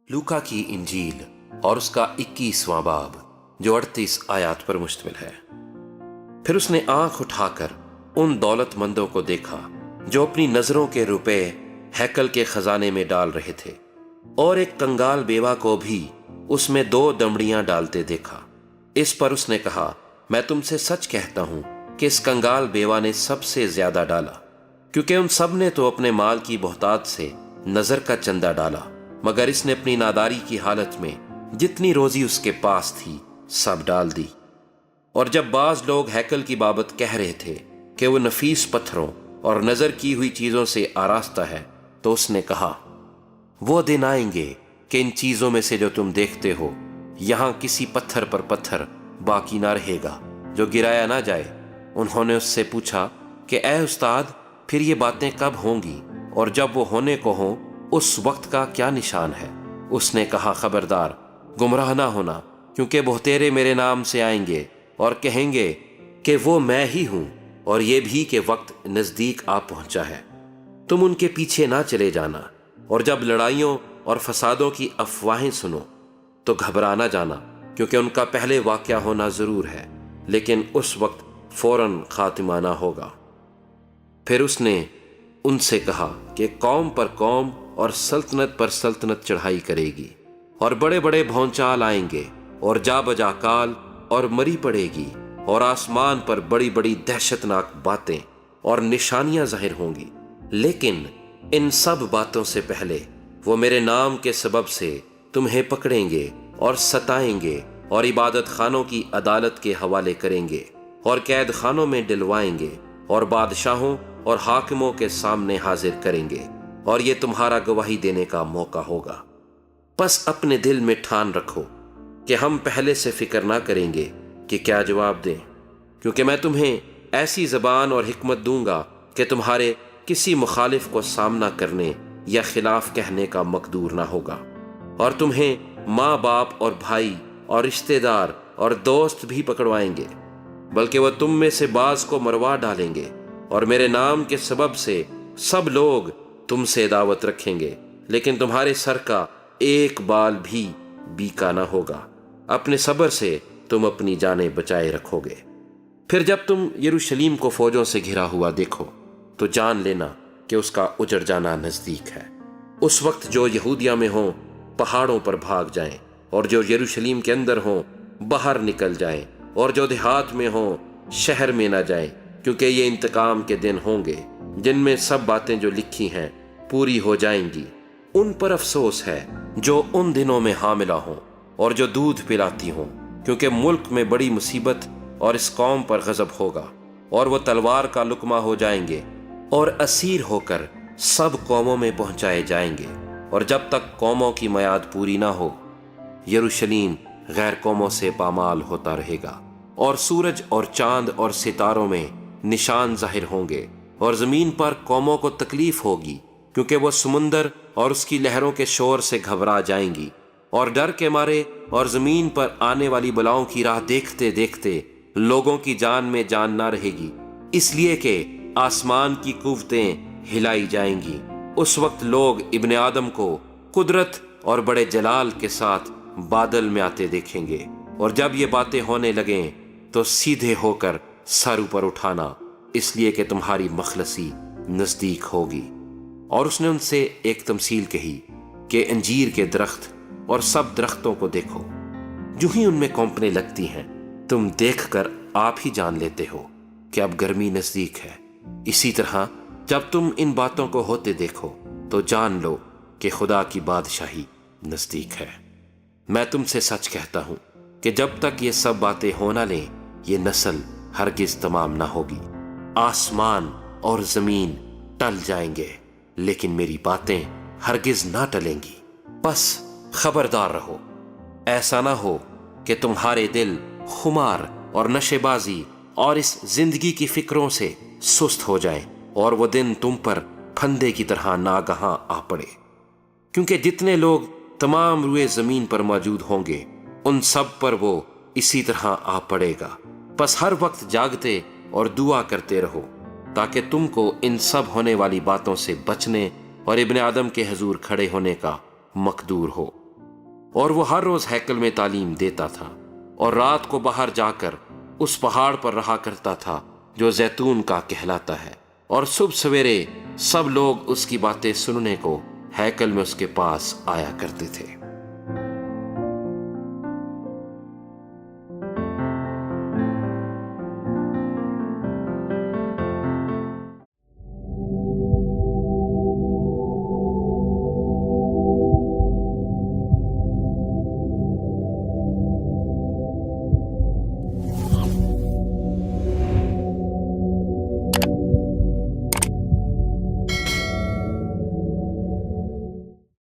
लूका की इंजील और उसका 21वां बाब जो 38 आयात पर मुश्तमिल है। फिर उसने आंख उठाकर उन दौलतमंदों को देखा जो अपनी नजरों के रुपए हैकल के खजाने में डाल रहे थे, और एक कंगाल बेवा को भी उसमें 2 दमड़ियां डालते देखा। इस पर उसने कहा, मैं तुमसे सच कहता हूं कि इस कंगाल बेवा ने सबसे ज्यादा डाला, क्योंकि उन सब ने तो अपने माल की बहुतात से नजर का चंदा डाला, मगर इसने अपनी नादारी की हालत में जितनी रोजी उसके पास थी सब डाल दी। और जब बाज लोग हैकल की बाबत कह रहे थे कि वो नफीस पत्थरों और नजर की हुई चीजों से आरास्ता है, तो उसने कहा, वो दिन आएंगे कि इन चीजों में से जो तुम देखते हो यहां किसी पत्थर पर पत्थर बाकी ना रहेगा जो गिराया ना जाए। उन्होंने उससे पूछा कि ऐ उस्ताद, फिर ये बातें कब होंगी, और जब वो होने को हों उस वक्त का क्या निशान है? उसने कहा, खबरदार, गुमराह ना होना, क्योंकि बहुतेरे मेरे नाम से आएंगे और कहेंगे कि वो मैं ही हूं, और ये भी कि वक्त नजदीक आ पहुंचा है। तुम उनके पीछे ना चले जाना, और जब लड़ाइयों और फसादों की अफवाहें सुनो तो घबरा ना जाना, क्योंकि उनका पहले वाक़या होना जरूर है, लेकिन उस वक्त फौरन खातिमाना होगा। फिर उसने उनसे कहा कि कौम पर कौम और सल्तनत पर सल्तनत चढ़ाई करेगी, और बड़े बड़े भौंचाल आएंगे, और जा बजा काल और मरी पड़ेगी, और आसमान पर बड़ी बड़ी दहशतनाक बातें और निशानियां जाहिर होंगी। लेकिन इन सब बातों से पहले वो मेरे नाम के सबब से तुम्हें पकड़ेंगे और सताएंगे, और इबादत खानों की अदालत के हवाले करेंगे, और कैद खानों में डलवाएंगे, और बादशाहों और हाकिमों के सामने हाजिर करेंगे, और ये तुम्हारा गवाही देने का मौका होगा। बस अपने दिल में ठान रखो कि हम पहले से फिक्र ना करेंगे कि क्या जवाब दें, क्योंकि मैं तुम्हें ऐसी ज़बान और हिकमत दूंगा कि तुम्हारे किसी मुखालिफ को सामना करने या खिलाफ कहने का मकदूर ना होगा। और तुम्हें माँ बाप और भाई और रिश्तेदार और दोस्त भी पकड़वाएंगे, बल्कि वह तुम में से बाज को मरवा डालेंगे, और मेरे नाम के सबब से सब लोग तुमसे दावत रखेंगे, लेकिन तुम्हारे सर का एक बाल भी बीका ना होगा। अपने सब्र से तुम अपनी जानें बचाए रखोगे। फिर जब तुम यरूशलेम को फौजों से घिरा हुआ देखो तो जान लेना कि उसका उजड़ जाना नजदीक है। उस वक्त जो यहूदिया में हों पहाड़ों पर भाग जाएं, और जो यरूशलेम के अंदर हों बाहर निकल जाएं, और जो देहात में हों शहर में ना जाएं, क्योंकि ये इंतकाम के दिन होंगे जिनमें सब बातें जो लिखी हैं पूरी हो जाएंगी। उन पर अफसोस है जो उन दिनों में हामिला हों और जो दूध पिलाती हों, क्योंकि मुल्क में बड़ी मुसीबत और इस कौम पर गजब होगा, और वो तलवार का लुकमा हो जाएंगे और असीर होकर सब कौमों में पहुंचाए जाएंगे। और जब तक कौमों की मयाद पूरी ना हो यरूशलेम गैर कौमों से पामाल होता रहेगा, और सूरज और चांद और सितारों में निशान जाहिर होंगे, और जमीन पर कौमों को तकलीफ होगी, क्योंकि वो समुंदर और उसकी लहरों के शोर से घबरा जाएंगी, और डर के मारे और जमीन पर आने वाली बलाओं की राह देखते देखते लोगों की जान में जान ना रहेगी, इसलिए कि आसमान की कुव्वतें हिलाई जाएंगी। उस वक्त लोग इब्ने आदम को कुदरत और बड़े जलाल के साथ बादल में आते देखेंगे, और जब ये बातें होने लगें तो सीधे होकर सर ऊपर उठाना, इसलिए कि तुम्हारी मखलसी नजदीक होगी। और उसने उनसे एक तमसील कही कि अंजीर के दरख्त और सब दरख्तों को देखो, जो ही उनमें कौंपने लगती हैं तुम देखकर आप ही जान लेते हो कि अब गर्मी नजदीक है। इसी तरह जब तुम इन बातों को होते देखो तो जान लो कि खुदा की बादशाही नजदीक है। मैं तुमसे सच कहता हूं कि जब तक ये सब बातें हो ना लें ये नस्ल हरगिज तमाम ना होगी। आसमान और जमीन टल जाएंगे, लेकिन मेरी बातें हरगिज ना टलेंगी। बस खबरदार रहो, ऐसा ना हो कि तुम्हारे दिल खुमार और नशेबाजी और इस जिंदगी की फिक्रों से सुस्त हो जाएं, और वो दिन तुम पर फंदे की तरह नागहां आ पड़े, क्योंकि जितने लोग तमाम रुए जमीन पर मौजूद होंगे उन सब पर वो इसी तरह आ पड़ेगा। बस हर वक्त जागते और दुआ करते रहो, ताकि तुमको इन सब होने वाली बातों से बचने और इब्ने आदम के हजूर खड़े होने का मकदूर हो। اور وہ ہر روز ہیکل میں تعلیم دیتا تھا اور رات کو باہر جا کر اس پہاڑ پر رہا کرتا تھا جو زیتون کا کہلاتا ہے، اور صبح سویرے سب لوگ اس کی باتیں سننے کو ہیکل میں اس کے پاس آیا کرتے تھے۔